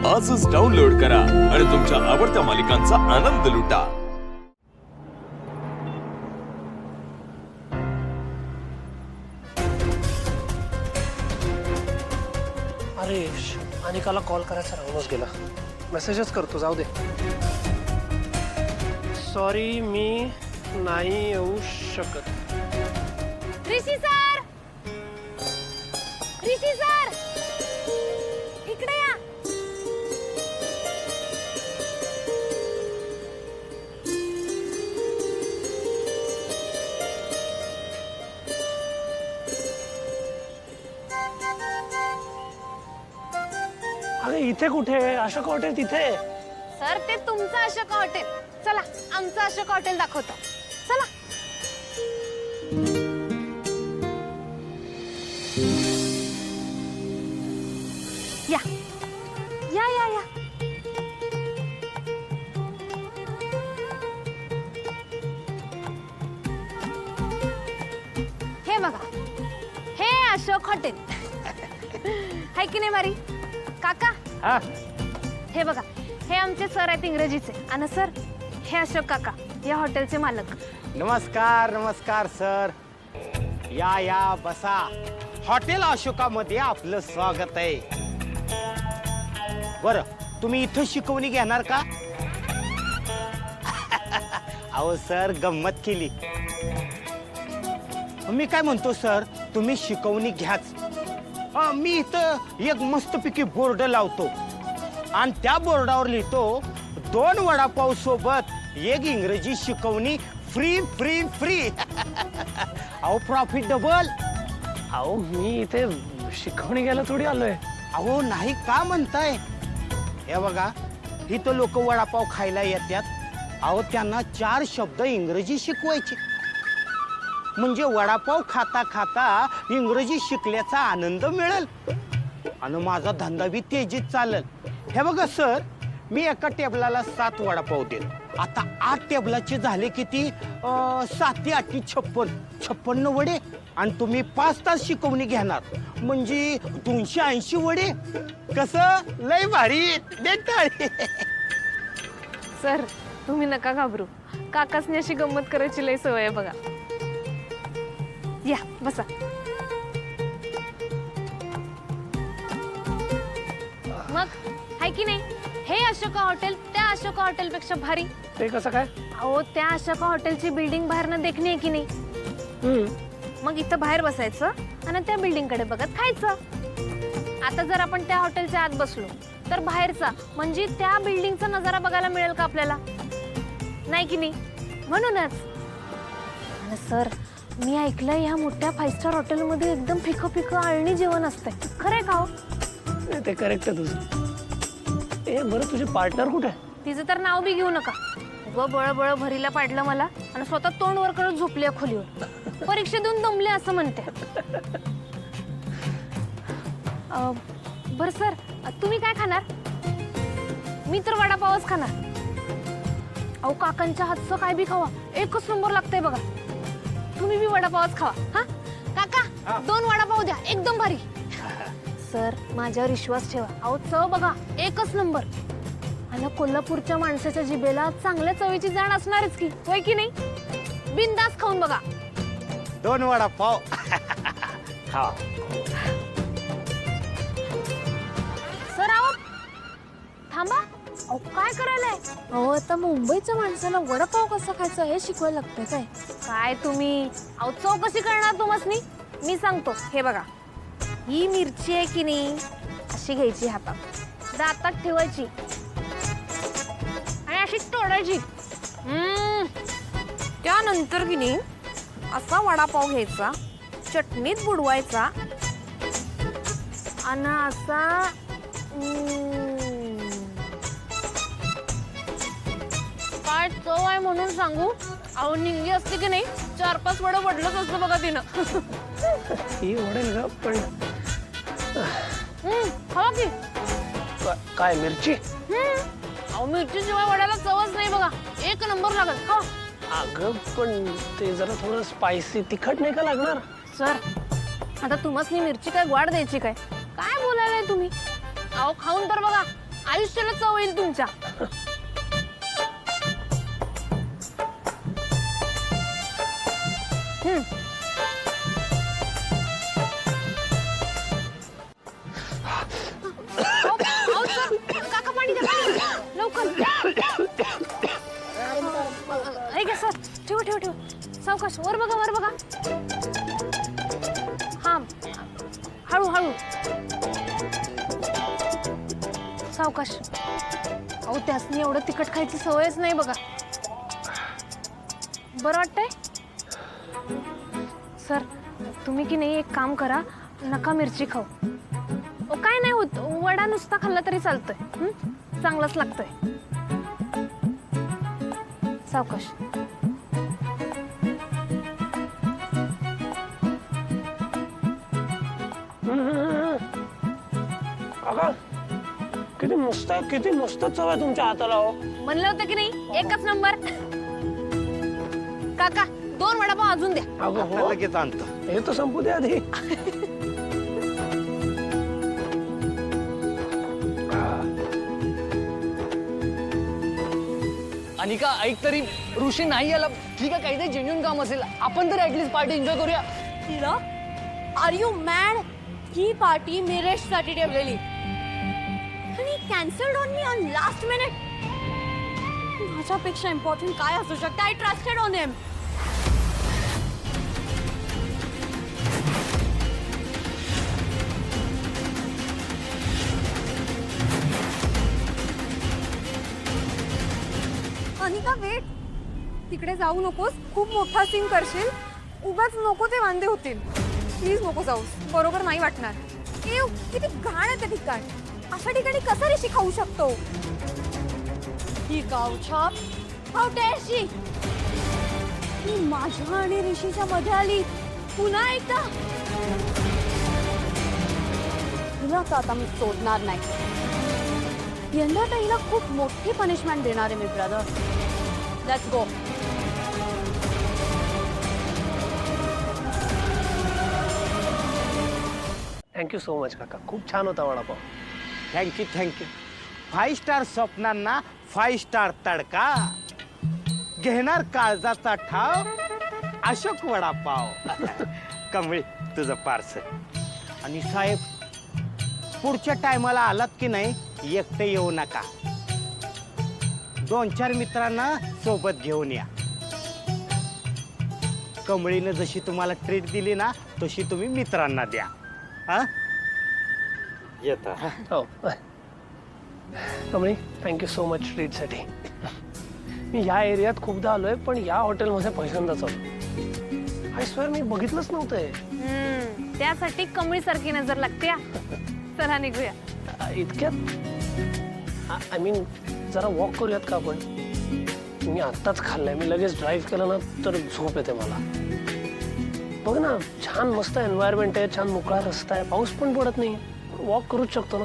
आजच डाउनलोड करा आणि तुमच्या आवडत्या मालिकांचा आनंद लुटा। अरे अनिकाला कॉल करायचा राहूनच गेला। मेसेजच करतो, जाऊ दे। सॉरी, मी नाही येऊ शकत। ऋषी सर, ऋषी सर, इकडे या। अरे इथे कुठे? अशोक हॉटेल तिथे। सर ते तुमचं अशोक हॉटेल, चला आमचं अशोक हॉटेल दाखवतो, चला। या या या या। हे बघा, हे अशोक हॉटेल हाय की नाही मारी काका? हा, हे बघा, हे आमचे सर आहेत इंग्रजीचे। आणि सर, हे अशोक काका, या हॉटेलचे मालक। नमस्कार नमस्कार सर, या या बसा। हॉटेल अशोकामध्ये आपलं स्वागत आहे। बरं, तुम्ही इथं शिकवणी घेणार का? अहो सर, गंमत केली। मी काय म्हणतो सर, तुम्ही शिकवणी घ्याच। मी इथं एक मस्तपैकी बोर्ड लावतो आणि त्या बोर्डावर लिहितो 2 वडापाव सोबत 1 इंग्रजी शिकवणी फ्री फ्री फ्री। अहो प्रॉफिट डबल। अहो मी इथे शिकवणी घ्यायला थोडी आलोय। अहो नाही का म्हणताय? हे बघा, इथं लोक वडापाव खायला येतात। अहो त्यांना 4 शब्द इंग्रजी शिकवायचे, म्हणजे वडापाव खाता खाता इंग्रजी शिकल्याचा आनंद मिळेल आणि माझा धंदा बी तेजीत चालेल। हे बघा सर, मी एका टेबलाला 7 वडापाव देतो। आता 8 टेबलाचे झाले किती? 7 8 56 वडे। आणि तुम्ही 5 तास शिकवणी घेणार म्हणजे 280 वडे। कसं? लय भारी देताय। सर तुम्ही नका घाबरू, काकासनी अशी गंमत करायची लय सवय आहे बघा। या बसा। मग हाय की नाही? हे अशोका हॉटेल त्या अशोका हॉटेल पेक्षा भारी। ते कसं काय? अहो त्या अशोका हॉटेलची बिल्डिंग बाहेरनं देखणी आहे की नाही? मग इथं बाहेर बसायचं आणि त्या बिल्डिंग कडे बघत खायचं। आता जर आपण त्या हॉटेलच्या आत बसलो तर बाहेरचा म्हणजे त्या बिल्डिंगचा नजारा बघायला मिळेल का आपल्याला? नाही की नाही? म्हणूनच। आणि सर, मी ऐकलंय ह्या मोठ्या 5 स्टार हॉटेलमध्ये एकदम फिकं फिकं आळणी जेवण असतंय, खरंय का हो? ते करेक्ट आहे तुझं। ए बरं, तुझे पार्टनर कुठे? तिचं तर नाव बी घेऊ नका। उगं बळ बळ भरीला पाडलं मला आणि स्वतः तोंड वर करत झोपली खोलीवर। परीक्षा देऊन दमले असं म्हणते। बरं सर, तुम्ही काय खाणार? मी तर वडापावच खाणार। अहो काकांच्या हातचं काय बी खावा, एकच नंबर लागतंय बघा। तुम्ही बी वडापावच खावा। हा काका, 2 वडापाव द्या, एकदम भारी। सर माझ्यावर विश्वास ठेवा। अहो चव बघा, एकच नंबर। आणि कोल्हापूरच्या माणसाच्या जिभेला चांगल्या चवीची जाण असणारच की, होय की नाही? बिनधास्त खाऊन बघा। 2 वडापाव। हा सर आहो थांबा। अहो काय करायलाय? अहो आता मुंबईच्या माणसाला वडापाव कसा खायचा हे शिकवायला लागतंय काय? काय तुम्ही? अहो चव कशी करणार तुम्हासनी? मी सांगतो, हे बघा, ही मिरची आहे की नाही, अशी घ्यायची हातात, दातात ठेवायची आणि अशी तोडायची। त्यानंतर की नाही असा वडापाव घ्यायचा, चटणीत बुडवायचा आणि असा काय चव आहे म्हणून सांगू? अहो निंगी असते की नाही, 4-5 वडं वडलंच असतं बघा तिनं। ही ओढेल ग, पण खावा की। काय मिरची? अहो मिरची शिवाय वड्याला चवच नाही बघा, 1 नंबर लागत। खावा। अगं पण ते जरा थोडं स्पायसी, तिखट नाही का लागणार? सर आता तुम्हासनी मिरची काय गोड द्यायची काय? काय बोलायलाय तुम्ही? अहो खाऊन तर बघा, आयुष्याला चव येईल तुमच्या. अहो, सर, काका पाणी द्या, पाणी द्या. लवकर. ऐक सर, ठेव ठेव ठेव. सावकाश, वर बघा, वर बघा. हा, हळू हळू. सावकाश. अहो त्यासनी एवढं तिखट खायची सवयच नाही बघा. बरं वाटतंय सर? तुम्ही की नाही एक काम करा, नका मिरची खाऊ. काय नाही होत, वडा नुसता खाल्ला तरी चालतोय. चांगलंच लागतंय. सावकाश. काका किती मस्त चव आहे तुमच्या हाताला. हो म्हणलं होतं की नाही, एकच नंबर. काका 2 वडापाव अजून द्या. अगं हो, लगेच आणतो. हे तर संपू दे आधी. अनिका ऐक तरी, ऋषी नाही आला ठीक आहे, काहीतरी जेन्युइन काम असेल, आपण तर ऍटलीस्ट पार्टी एन्जॉय करूया. तिला आर यू मॅड? ही पार्टी मी रेस्टसाठी ठेवलेली आणि cancelled on me on last minute. माझ्यापेक्षा इम्पॉर्टंट काय असू शकतं? I trusted on him. Anika wait, तिकडे जाऊ नकोस. खूप मोठा सीन करशील. उगाच नको ते वांदे होतील. प्लीज नको जाऊस, बरोबर नाही वाटणार. एव, किती घाण आहे ते ठिकाण. अशा ठिकाणी कसा ऋषी खाऊ शकतो? ही गावछाप, हाऊ डेअर शी. मी माझ्या आणि ऋषीच्या मध्ये आली पुन्हा एकदा. तुला तर आता मी सोडणार नाही. यंदा तर हिला खूप मोठी पनिशमेंट देणार आहे me brother. Let's go. Thank you so much काका, खूप छान होता वडापाव. Thank you thank you. 5 स्टार स्वप्नांना 5 स्टार तडका. घेणार काळजाचा ठाव, अशोक वडापाव. कमळी तुझं पार्सल. आणि साहेब, पुढच्या टायमाला आलात की नाही एकटे येऊ नका. 2-4 मित्रांना सोबत घेऊन या. कमळीनं जशी तुम्हाला ट्रीट दिली ना, तशी तुम्ही मित्रांना द्या. हा येता. हो कमळी, थँक्यू सो मच ट्रीटसाठी. मी या एरियात खूपदा आलोय, पण या हॉटेलमध्ये पहिल्यांदाच आलो. आय स्वेअर मी बघितलंच नव्हतं हे. त्यासाठी कमळी सारखी नजर लागते. चला निघूया. इतक्यात आय मीन जरा वॉक करूयात का आपण? मी आत्ताच खाल्लंय, मी लगेच ड्राईव्ह केलं ना तर झोप येते मला. बघ ना, छान मस्त एन्व्हायरमेंट आहे, छान मोकळा रस्ता आहे, पाऊस पण पडत नाही. वॉक करूच शकतो ना.